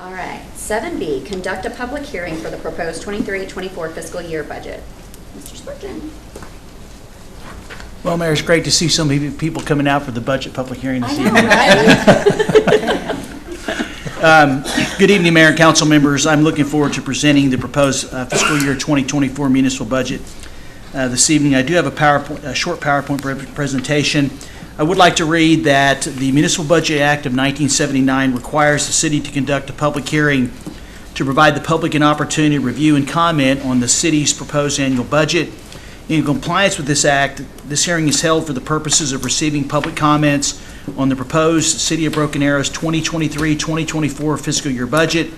All right. 7B, conduct a public hearing for the proposed 23-24 fiscal year budget. Mr. Spurgeon. Well, Mayor, it's great to see so many people coming out for the budget public hearing this evening. Right? Good evening, Mayor and Council members. I'm looking forward to presenting the proposed fiscal year 2024 municipal budget this evening. I do have a short PowerPoint presentation. I would like to read that the Municipal Budget Act of 1979 requires the city to conduct a public hearing to provide the public an opportunity to review and comment on the city's proposed annual budget. In compliance with this act, this hearing is held for the purposes of receiving public comments on the proposed City of Broken Arrow's 2023-2024 fiscal year budget.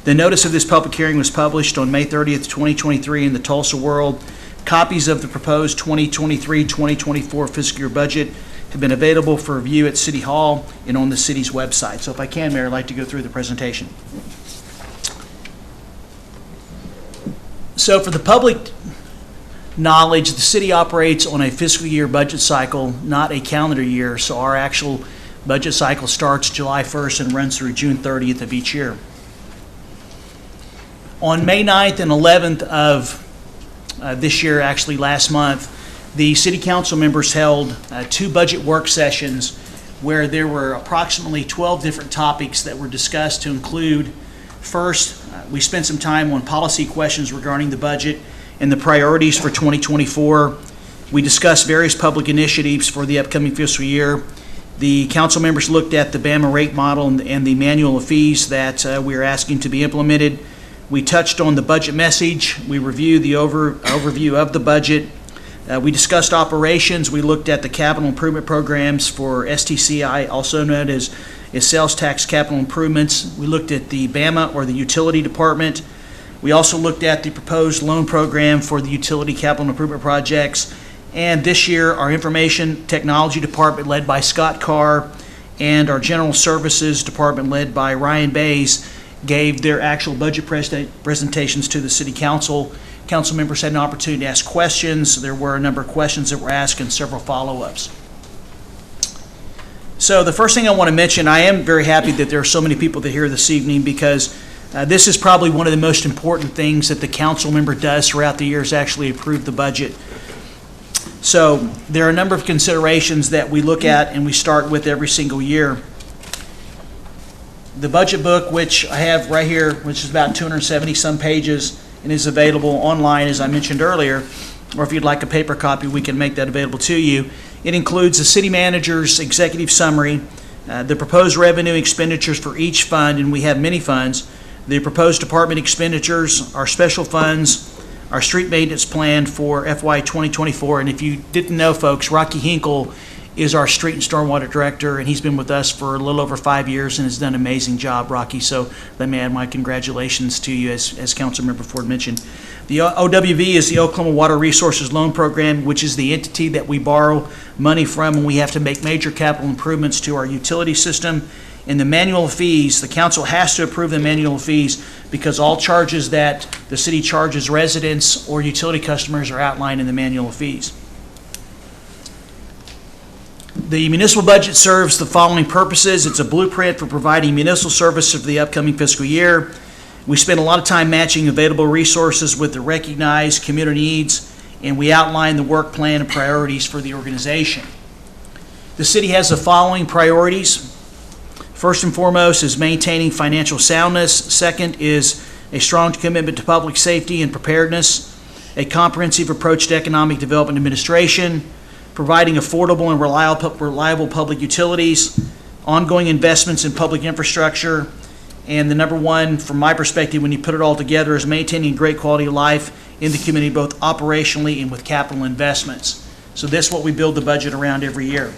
The notice of this public hearing was published on May 30th, 2023 in the Tulsa World. Copies of the proposed 2023-2024 fiscal year budget have been available for review at City Hall and on the city's website. So if I can, Mayor, I'd like to go through the presentation. So for the public knowledge, the city operates on a fiscal year budget cycle, not a calendar year. So our actual budget cycle starts July 1st and runs through June 30th of each year. On May 9th and 11th of this year, actually last month, the city council members held two budget work sessions where there were approximately 12 different topics that were discussed to include, first, we spent some time on policy questions regarding the budget and the priorities for 2024. We discussed various public initiatives for the upcoming fiscal year. The council members looked at the Bama rate model and the manual of fees that we are asking to be implemented. We touched on the budget message. We reviewed the overview of the budget. We discussed operations. We looked at the capital improvement programs for STCI, also known as sales tax capital improvements. We looked at the BAMA, or the utility department. We also looked at the proposed loan program for the utility capital improvement projects. And this year, our information technology department, led by Scott Carr, and our general services department, led by Ryan Bays, gave their actual budget presentations to the city council. Council members had an opportunity to ask questions. There were a number of questions that were asked and several follow-ups. So the first thing I want to mention, I am very happy that there are so many people that are here this evening, because this is probably one of the most important things that the council member does throughout the year, is actually approve the budget. So there are a number of considerations that we look at and we start with every single year. The budget book, which I have right here, which is about 270 some pages and is available online, as I mentioned earlier, or if you'd like a paper copy, we can make that available to you. It includes the city manager's executive summary, the proposed revenue expenditures for each fund, and we have many funds, the proposed department expenditures, our special funds, our street maintenance plan for FY 2024. And if you didn't know, folks, Rocky Hinkle is our street and stormwater director, and he's been with us for a little over 5 years and has done an amazing job, Rocky. So let me add my congratulations to you, as Councilmember Ford mentioned. The OWV is the Oklahoma Water Resources Loan Program, which is the entity that we borrow money from when we have to make major capital improvements to our utility system. In the manual of fees, the council has to approve the manual of fees because all charges that the city charges residents or utility customers are outlined in the manual of fees. The municipal budget serves the following purposes. It's a blueprint for providing municipal services for the upcoming fiscal year. We spend a lot of time matching available resources with the recognized community needs, and we outline the work plan and priorities for the organization. The city has the following priorities. First and foremost is maintaining financial soundness. Second is a strong commitment to public safety and preparedness, a comprehensive approach to economic development administration, providing affordable and reliable public utilities, ongoing investments in public infrastructure, and the number one, from my perspective, when you put it all together, is maintaining great quality of life in the community, both operationally and with capital investments. So this is what we build the budget around every year.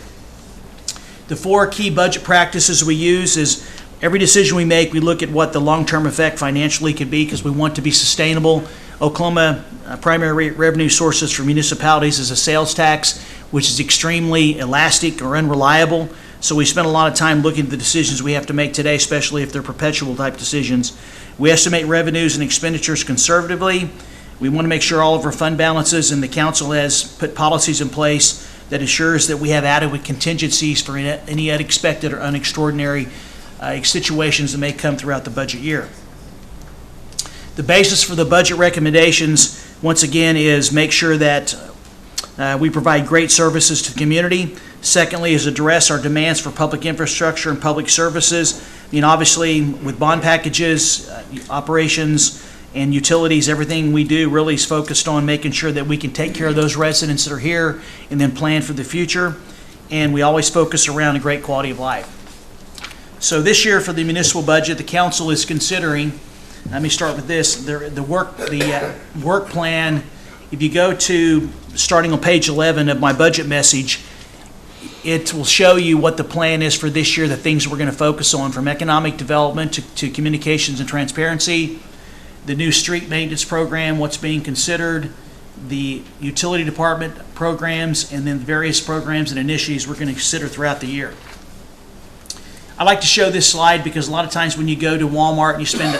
The four key budget practices we use is every decision we make, we look at what the long-term effect financially could be, because we want to be sustainable. Oklahoma primary revenue sources for municipalities is a sales tax, which is extremely elastic or unreliable. So we spend a lot of time looking at the decisions we have to make today, especially if they're perpetual type decisions. We estimate revenues and expenditures conservatively. We want to make sure all of our fund balances, and the council has put policies in place that ensures that we have adequate contingencies for any unexpected or unextraordinary situations that may come throughout the budget year. The basis for the budget recommendations, once again, is make sure that we provide great services to the community. Secondly, is address our demands for public infrastructure and public services. I mean, obviously, with bond packages, operations, and utilities, everything we do really is focused on making sure that we can take care of those residents that are here and then plan for the future. And we always focus around a great quality of life. So this year for the municipal budget, the council is considering, let me start with this, the work plan. If you go to, starting on page 11 of my budget message, it will show you what the plan is for this year, the things we're going to focus on, from economic development to communications and transparency, the new street maintenance program, what's being considered, the utility department programs, and then various programs and initiatives we're going to consider throughout the year. I like to show this slide because a lot of times when you go to Walmart and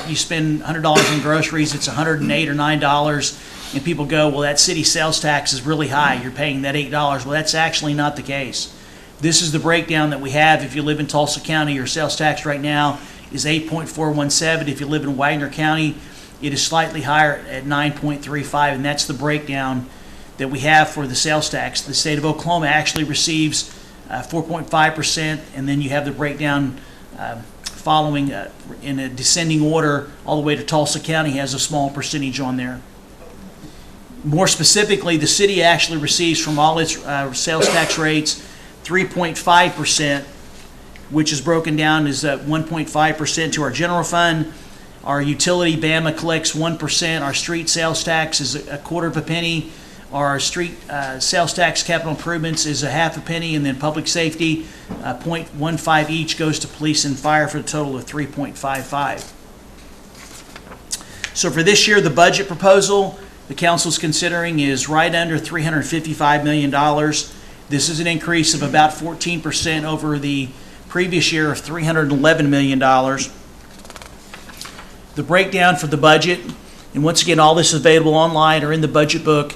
you spend $100 in groceries, it's $108 or $9, and people go, well, that city sales tax is really high. You're paying that $8. Well, that's actually not the case. This is the breakdown that we have. If you live in Tulsa County, your sales tax right now is 8.417. If you live in Wagner County, it is slightly higher at 9.35, and that's the breakdown that we have for the sales tax. The state of Oklahoma actually receives 4.5%, and then you have the breakdown following in a descending order all the way to Tulsa County has a small percentage on there. More specifically, the city actually receives from all its sales tax rates 3.5%, which is broken down as 1.5% to our general fund. Our utility, Bama, collects 1%. Our street sales tax is a quarter of a penny. Our street sales tax capital improvements is a half a penny, and then public safety, 0.15 each goes to police and fire for a total of 3.55. So for this year, the budget proposal the council is considering is right under $355 million. This is an increase of about 14% over the previous year of $311 million. The breakdown for the budget, and once again, all this is available online or in the budget book,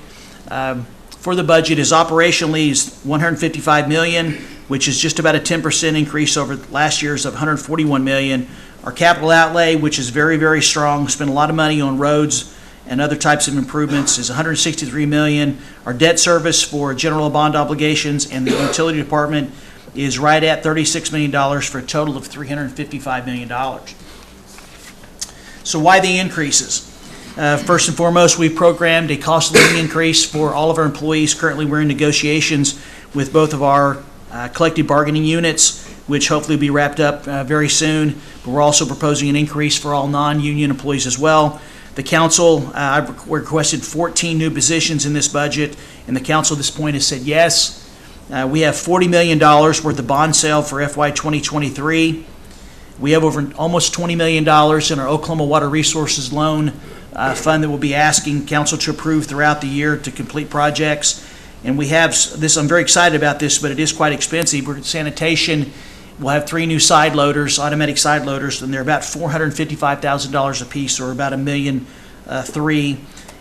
for the budget is operationally is $155 million, which is just about a 10% increase over last year's of $141 million. Our capital outlay, which is very, very strong, spent a lot of money on roads and other types of improvements, is $163 million. Our debt service for general bond obligations and the utility department is right at $36 million for a total of $355 million. So why the increases? First and foremost, we've programmed a cost of living increase for all of our employees. Currently, we're in negotiations with both of our collective bargaining units, which hopefully will be wrapped up very soon. But we're also proposing an increase for all non-union employees as well. The council, I've requested 14 new positions in this budget, and the council at this point has said yes. We have $40 million worth of bond sale for FY 2023. We have over almost $20 million in our Oklahoma Water Resources Loan Fund that we'll be asking council to approve throughout the year to complete projects. And we have this, I'm very excited about this, but it is quite expensive. We're sanitation. We'll have 3 new side loaders, automatic side loaders, and they're about $455,000 a piece, or about $1.3 million.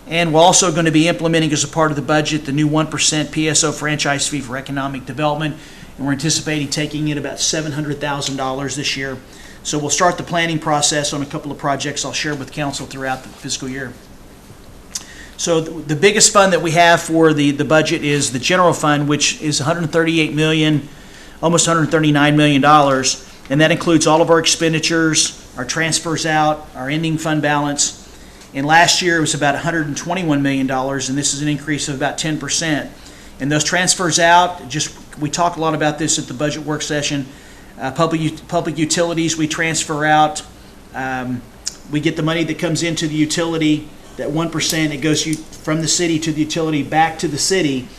And we're also going to be implementing as a part of the budget the new 1% PSO franchise fee for economic development, and we're anticipating taking in about $700,000 this year. So we'll start the planning process on a couple of projects I'll share with council throughout the fiscal year. So the biggest fund that we have for the budget is the general fund, which is $138 million, almost $139 million, and that includes all of our expenditures, our transfers out, our ending fund balance. And last year it was about $121 million, and this is an increase of about 10%. And those transfers out, we talk a lot about this at the budget work session. Public utilities, we transfer out. We get the money that comes into the utility, that 1%, it goes from the city to the utility back to the city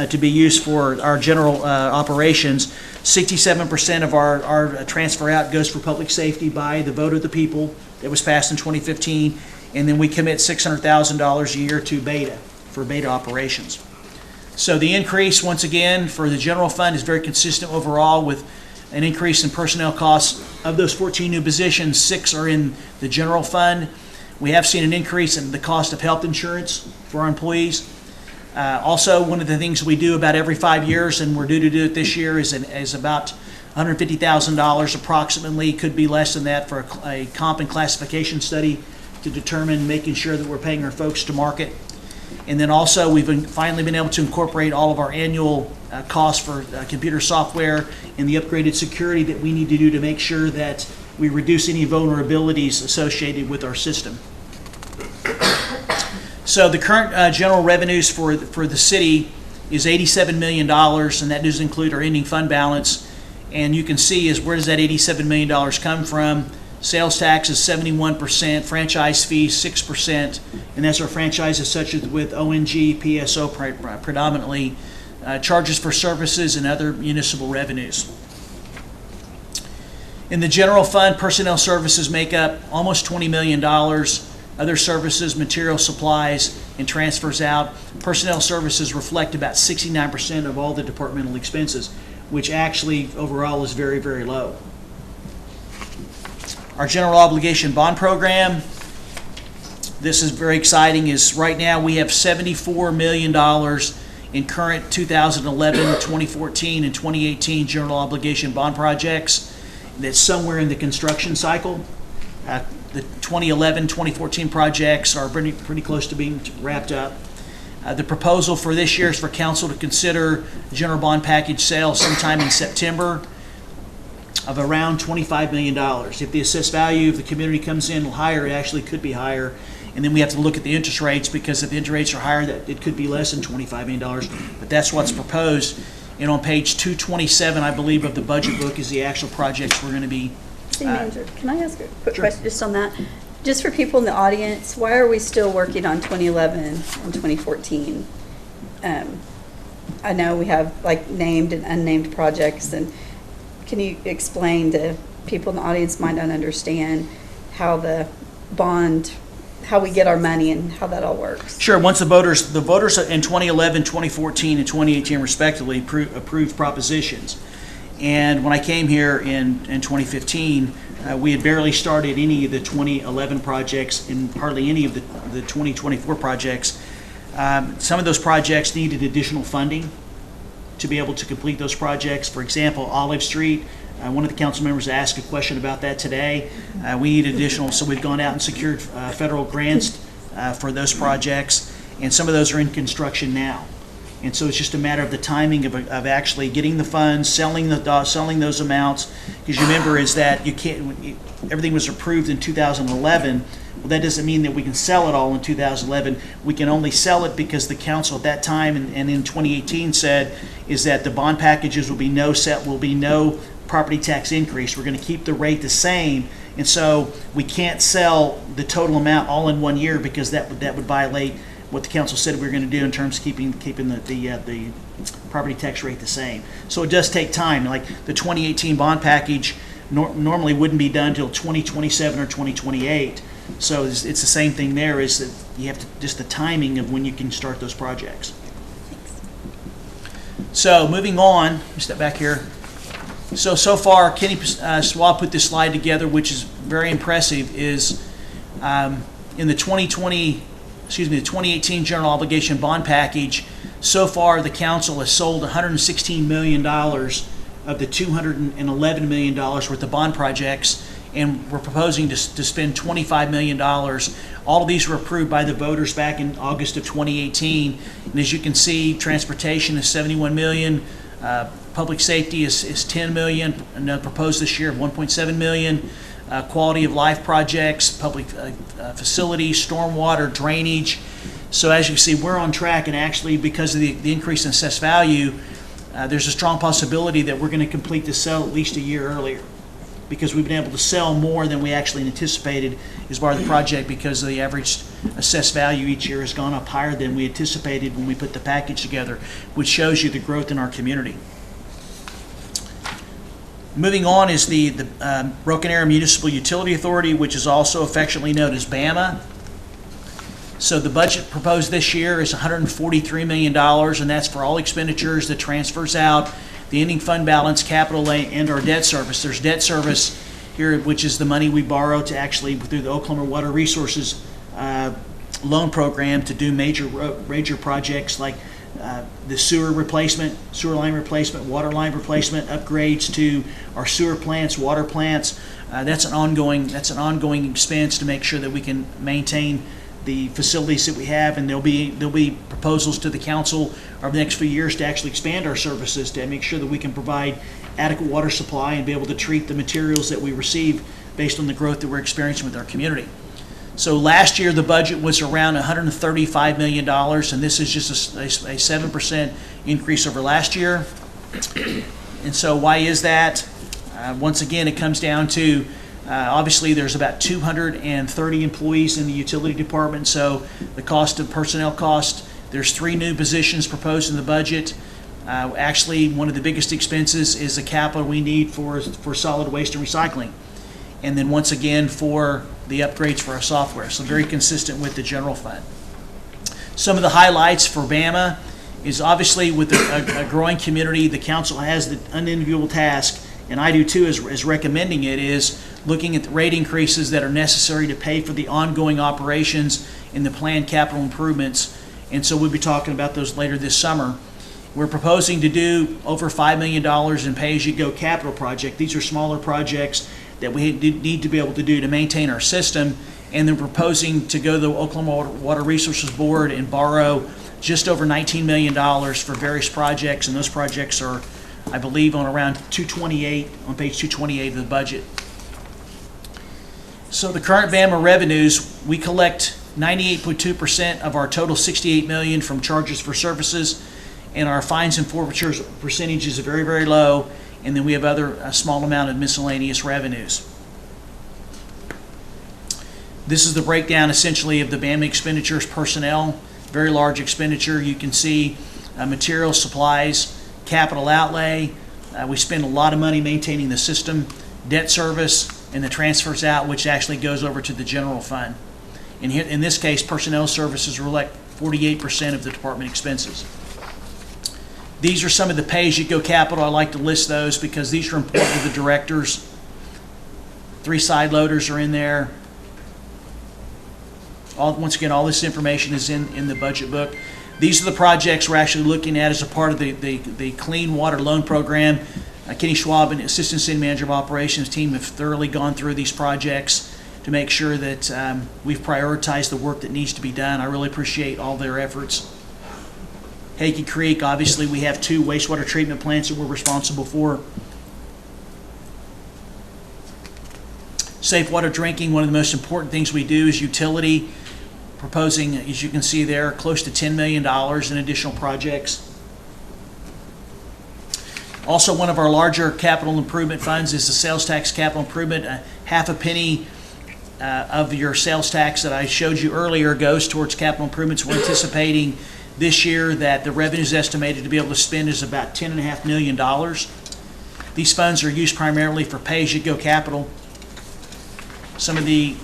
to be used for our general operations. 67% of our transfer out goes for public safety by the vote of the people that was passed in 2015. And then we commit $600,000 a year to Beta, for Beta operations. So the increase, once again, for the general fund is very consistent overall with an increase in personnel costs. Of those 14 new positions, 6 are in the general fund. We have seen an increase in the cost of health insurance for our employees. Also, one of the things we do about every 5 years, and we're due to do it this year, is about $150,000 approximately, could be less than that, for a comp and classification study to determine making sure that we're paying our folks to market. And then also, we've finally been able to incorporate all of our annual costs for computer software and the upgraded security that we need to do to make sure that we reduce any vulnerabilities associated with our system. So the current general revenues for the city is $87 million, and that does include our ending fund balance. And you can see is where does that $87 million come from? Sales tax is 71%, franchise fees 6%, and that's our franchises such as with ONG, PSO predominantly, charges for services and other municipal revenues. In the general fund, personnel services make up almost $20 million. Other services, material supplies, and transfers out. Personnel services reflect about 69% of all the departmental expenses, which actually overall is very, very low. Our general obligation bond program, this is very exciting, is right now we have $74 million in current 2011, 2014, and 2018 general obligation bond projects that's somewhere in the construction cycle. The 2011, 2014 projects are pretty close to being wrapped up. The proposal for this year is for council to consider general bond package sale sometime in September of around $25 million. If the assessed value of the community comes in higher, it actually could be higher. And then we have to look at the interest rates, because if the interest rates are higher, that it could be less than $25 million. But that's what's proposed. And on page 227, I believe, of the budget book is the actual projects we're going to be. City Manager, can I ask a quick Sure. question just on that? Just for people in the audience, why are we still working on 2011 and 2014? I know we have like named and unnamed projects, and can you explain to people in the audience might not understand how the bond, how we get our money and how that all works? Sure. Once the voters in 2011, 2014, and 2018 respectively approved propositions. And when I came here in 2015, we had barely started any of the 2011 projects and hardly any of the 2024 projects. Some of those projects needed additional funding to be able to complete those projects. For example, Olive Street, one of the council members asked a question about that today. We need additional, so we've gone out and secured federal grants for those projects, and some of those are in construction now. And so it's just a matter of the timing of actually getting the funds, selling those amounts. Because you remember is that you can't. Everything was approved in 2011. Well, that doesn't mean that we can sell it all in 2011. We can only sell it because the council at that time and in 2018 said is that the bond packages will be no property tax increase. We're going to keep the rate the same, and so we can't sell the total amount all in 1 year because that would violate what the council said we were going to do in terms of keeping the property tax rate the same. So it does take time. Like the 2018 bond package normally wouldn't be done until 2027 or 2028. So it's the same thing there, is that you have to, just the timing of when you can start those projects. So moving on, let me step back here. So far, Kenny Swab put this slide together, which is very impressive, is in the 2018 general obligation bond package, so far the council has sold $116 million of the $211 million worth of bond projects, and we're proposing to spend $25 million. All of these were approved by the voters back in August of 2018, and as you can see, transportation is $71 million, public safety is $10 million, and proposed this year of $1.7 million. Quality of life projects, public facilities, stormwater, drainage. So as you see, we're on track, and actually because of the increase in assessed value, there's a strong possibility that we're going to complete the sale at least a year earlier, because we've been able to sell more than we actually anticipated as part of the project, because the average assessed value each year has gone up higher than we anticipated when we put the package together, which shows you the growth in our community. Moving on is the Broken Arrow Municipal Utility Authority, which is also affectionately known as BAMA. So the budget proposed this year is $143 million, and that's for all expenditures, the transfers out, the ending fund balance, capital and our debt service. There's debt service here, which is the money we borrow to actually, through the Oklahoma Water Resources loan program, to do major projects like the sewer line replacement, water line replacement, upgrades to our sewer plants, water plants. That's an ongoing expense to make sure that we can maintain the facilities that we have, and there'll be proposals to the council over the next few years to actually expand our services to make sure that we can provide adequate water supply and be able to treat the materials that we receive based on the growth that we're experiencing with our community. So last year the budget was around $135 million, and this is just a 7% increase over last year. And so why is that? Once again, it comes down to obviously there's about 230 employees in the utility department, so the cost of personnel cost, there's 3 new positions proposed in the budget. Actually, one of the biggest expenses is the capital we need for solid waste and recycling. And then once again for the upgrades for our software, so very consistent with the general fund. Some of the highlights for Bama is obviously with a growing community, the council has the unenviable task, and I do too, is recommending it, is looking at the rate increases that are necessary to pay for the ongoing operations and the planned capital improvements. And so we'll be talking about those later this summer. We're proposing to do over $5 million in pay-as-you-go capital project. These are smaller projects that we need to be able to do to maintain our system, and then proposing to go to the Oklahoma Water Resources Board and borrow just over $19 million for various projects, and those projects are, I believe, on around page 228 of the budget. So the current Bama revenues, we collect 98.2% of our total $68 million from charges for services, and our fines and forfeitures percentage is very, very low. And then we have a small amount of miscellaneous revenues. This is the breakdown essentially of the Bama expenditures. Personnel, very large expenditure. You can see material, supplies, capital outlay. We spend a lot of money maintaining the system, debt service, and the transfers out, which actually goes over to the general fund. In this case, personnel services reflect 48% of the department expenses. These are some of the pay-as-you-go capital. I like to list those because these are important to the directors. 3 side loaders are in there. Once again, all this information is in the budget book. These are the projects we're actually looking at as a part of the Clean Water Loan Program. Kenny Schwab and Assistant City Manager of Operations team have thoroughly gone through these projects to make sure that we've prioritized the work that needs to be done. I really appreciate all their efforts. Hakey Creek, obviously we have 2 wastewater treatment plants that we're responsible for. Safe water drinking, one of the most important things we do is utility. Proposing, as you can see there, close to $10 million in additional projects. Also, one of our larger capital improvement funds is the sales tax capital improvement. Half a penny of your sales tax that I showed you earlier goes towards capital improvements. We're anticipating this year that the revenues estimated to be able to spend is about $10.5 million. These funds are used primarily for pay-as-you-go capital. Some of the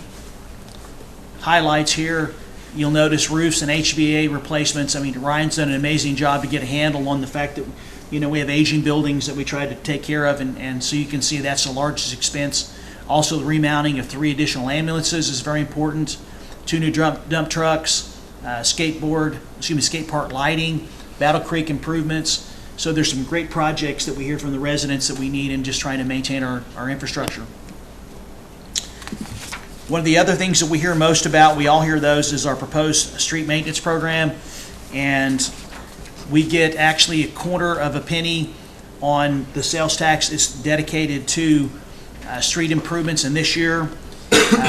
highlights here, you'll notice roofs and HVAC replacements. I mean, Ryan's done an amazing job to get a handle on the fact that, you know, we have aging buildings that we try to take care of, and so you can see that's the largest expense. Also, the remounting of 3 additional ambulances is very important. 2 new dump trucks. Skate park lighting, Battle Creek improvements. So there's some great projects that we hear from the residents that we need in just trying to maintain our infrastructure. One of the other things that we hear most about, we all hear those, is our proposed street maintenance program. And we get actually $0.25 penny on the sales tax is dedicated to street improvements. And this year,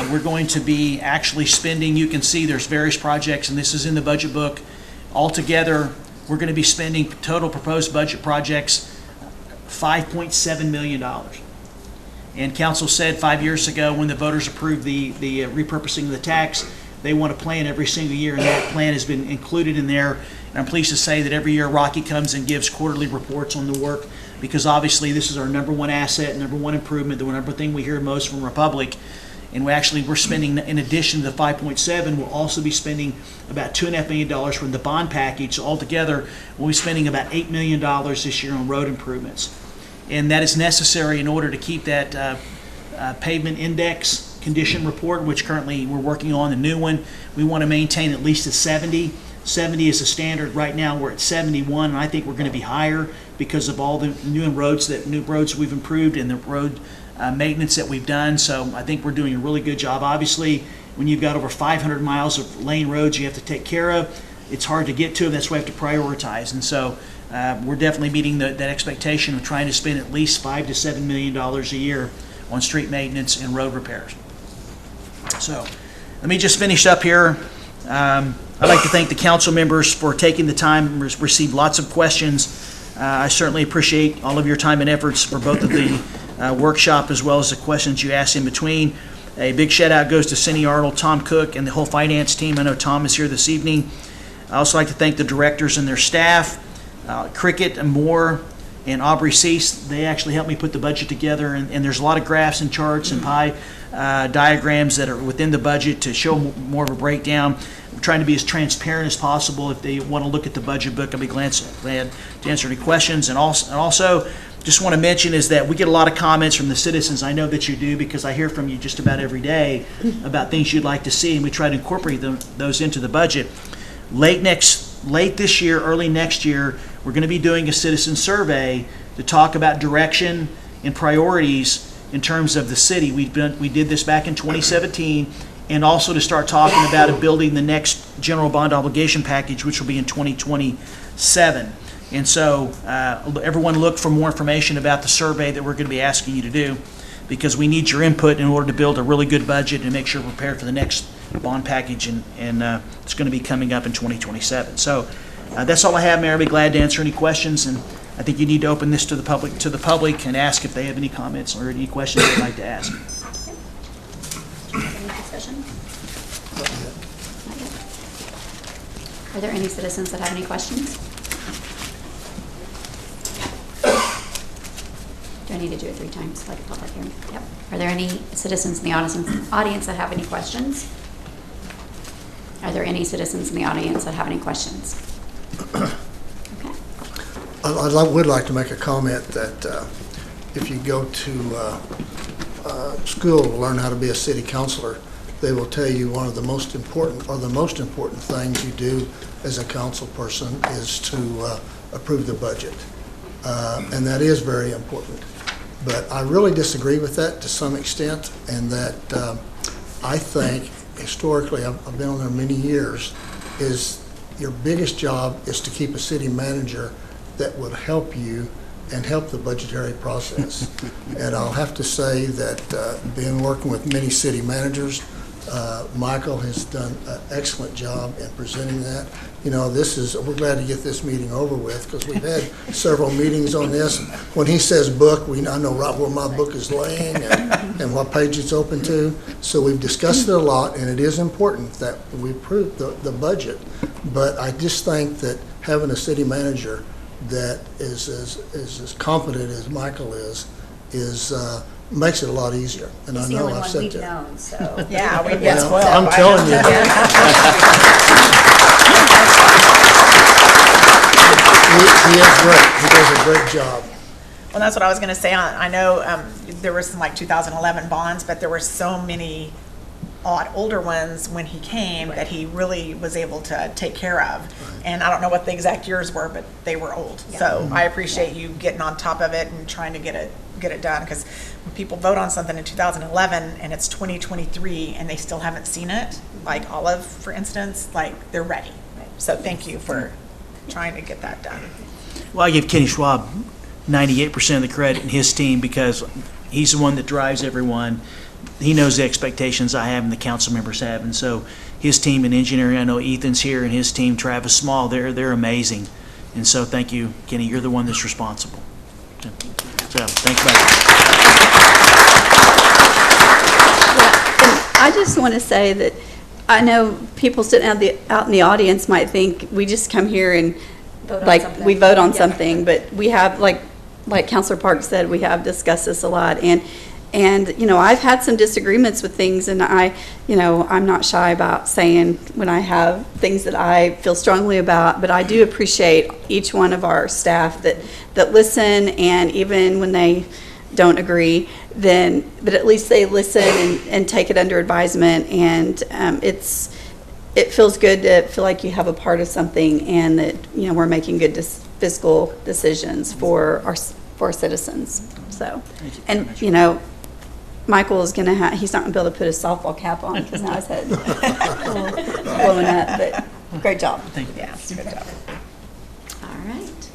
we're going to be actually spending, you can see there's various projects, and this is in the budget book. Altogether, we're going to be spending total proposed budget projects $5.7 million. And council said 5 years ago when the voters approved the repurposing of the tax, they want a plan every single year, and that plan has been included in there. And I'm pleased to say that every year Rocky comes and gives quarterly reports on the work, because obviously this is our number 1 asset, number 1 improvement, the number thing we hear most from Republic. And we're spending, in addition to the 5.7, we'll also be spending about $2.5 million from the bond package. So altogether, we'll be spending about $8 million this year on road improvements. And that is necessary in order to keep that pavement index condition report, which currently we're working on, the new one. We want to maintain at least a 70. 70 is the standard. Right now, we're at 71, and I think we're going to be higher because of all the new roads we've improved and the road maintenance that we've done. So I think we're doing a really good job. Obviously, when you've got over 500 miles of lane roads you have to take care of, it's hard to get to them. That's why we have to prioritize. And so we're definitely meeting that expectation of trying to spend at least $5 to $7 million a year on street maintenance and road repairs. So let me just finish up here. I'd like to thank the council members for taking the time, received lots of questions. I certainly appreciate all of your time and efforts for both of the workshop as well as the questions you asked in between. A big shout out goes to Cindy Arnold, Tom Cook, and the whole finance team. I know Tom is here this evening. I also like to thank the directors and their staff, Cricket and Moore and Aubrey Cease. They actually helped me put the budget together, and there's a lot of graphs and charts and pie diagrams that are within the budget to show more of a breakdown. I'm trying to be as transparent as possible. If they want to look at the budget book, I'll be glad to answer any questions. And also, just want to mention is that we get a lot of comments from the citizens. I know that you do because I hear from you just about every day about things you'd like to see, and we try to incorporate those into the budget. Late this year, early next year, we're going to be doing a citizen survey to talk about direction and priorities in terms of the city. We did this back in 2017, and also to start talking about building the next general bond obligation package, which will be in 2027. And so everyone look for more information about the survey that we're going to be asking you to do, because we need your input in order to build a really good budget and make sure we're prepared for the next bond package, and it's going to be coming up in 2027. So that's all I have, Mayor. I'll be glad to answer any questions, and I think you need to open this to the public and ask if they have any comments or any questions they'd like to ask. Any discussion? Not yet. Are there any citizens that have any questions? Do I need to do it 3 times like a public hearing? Yep. Are there any citizens in the audience that have any questions? Are there any citizens in the audience that have any questions? Okay. I would like to make a comment that if you go to school to learn how to be a city councilor, they will tell you one of the most important things you do as a council person is to approve the budget. And that is very important. But I really disagree with that to some extent, and that I think historically, I've been on there many years, is your biggest job is to keep a city manager that would help you and help the budgetary process. And I'll have to say that being working with many city managers, Michael has done an excellent job in presenting that. You know, we're glad to get this meeting over with, because we've had several meetings on this. When he says book, I know right where my book is laying and what page it's open to. So we've discussed it a lot, and it is important that we approve the budget. But I just think that having a city manager that is as competent as Michael is makes it a lot easier. And I know I've said that. Known, so. Yeah, we Well, I'm telling you. He is great. He does a great job. Well, that's what I was going to say. I know there were some 2011 bonds, but there were so many older ones when he came that he really was able to take care of. And I don't know what the exact years were, but they were old. Yeah. So I appreciate you getting on top of it and trying to get it done, because when people vote on something in 2011 and it's 2023 and they still haven't seen it, like Olive, for instance, like they're ready. So thank you for trying to get that done. Well, I give Kenny Schwab 98% of the credit in his team, because he's the one that drives everyone. He knows the expectations I have and the council members have, and so his team in engineering, I know Ethan's here, and his team, Travis Small, they're amazing. And so thank you, Kenny. You're the one that's responsible. So thanks, buddy. I just want to say that I know people sitting out in the audience might think we just come here and we vote on something, but we have, like Councilor Park said, we have discussed this a lot, and you know, I've had some disagreements with things, and I'm not shy about saying when I have things that I feel strongly about, but I do appreciate each one of our staff that listen, and even when they don't agree, but at least they listen and take it under advisement, and it feels good to feel like you have a part of something and that, you know, we're making good fiscal decisions for our citizens, so. And, you know, Michael is gonna he's not gonna be able to put his softball cap on because now his head's blowing up, but great job. Thank you. Yeah, it's a good job. All right.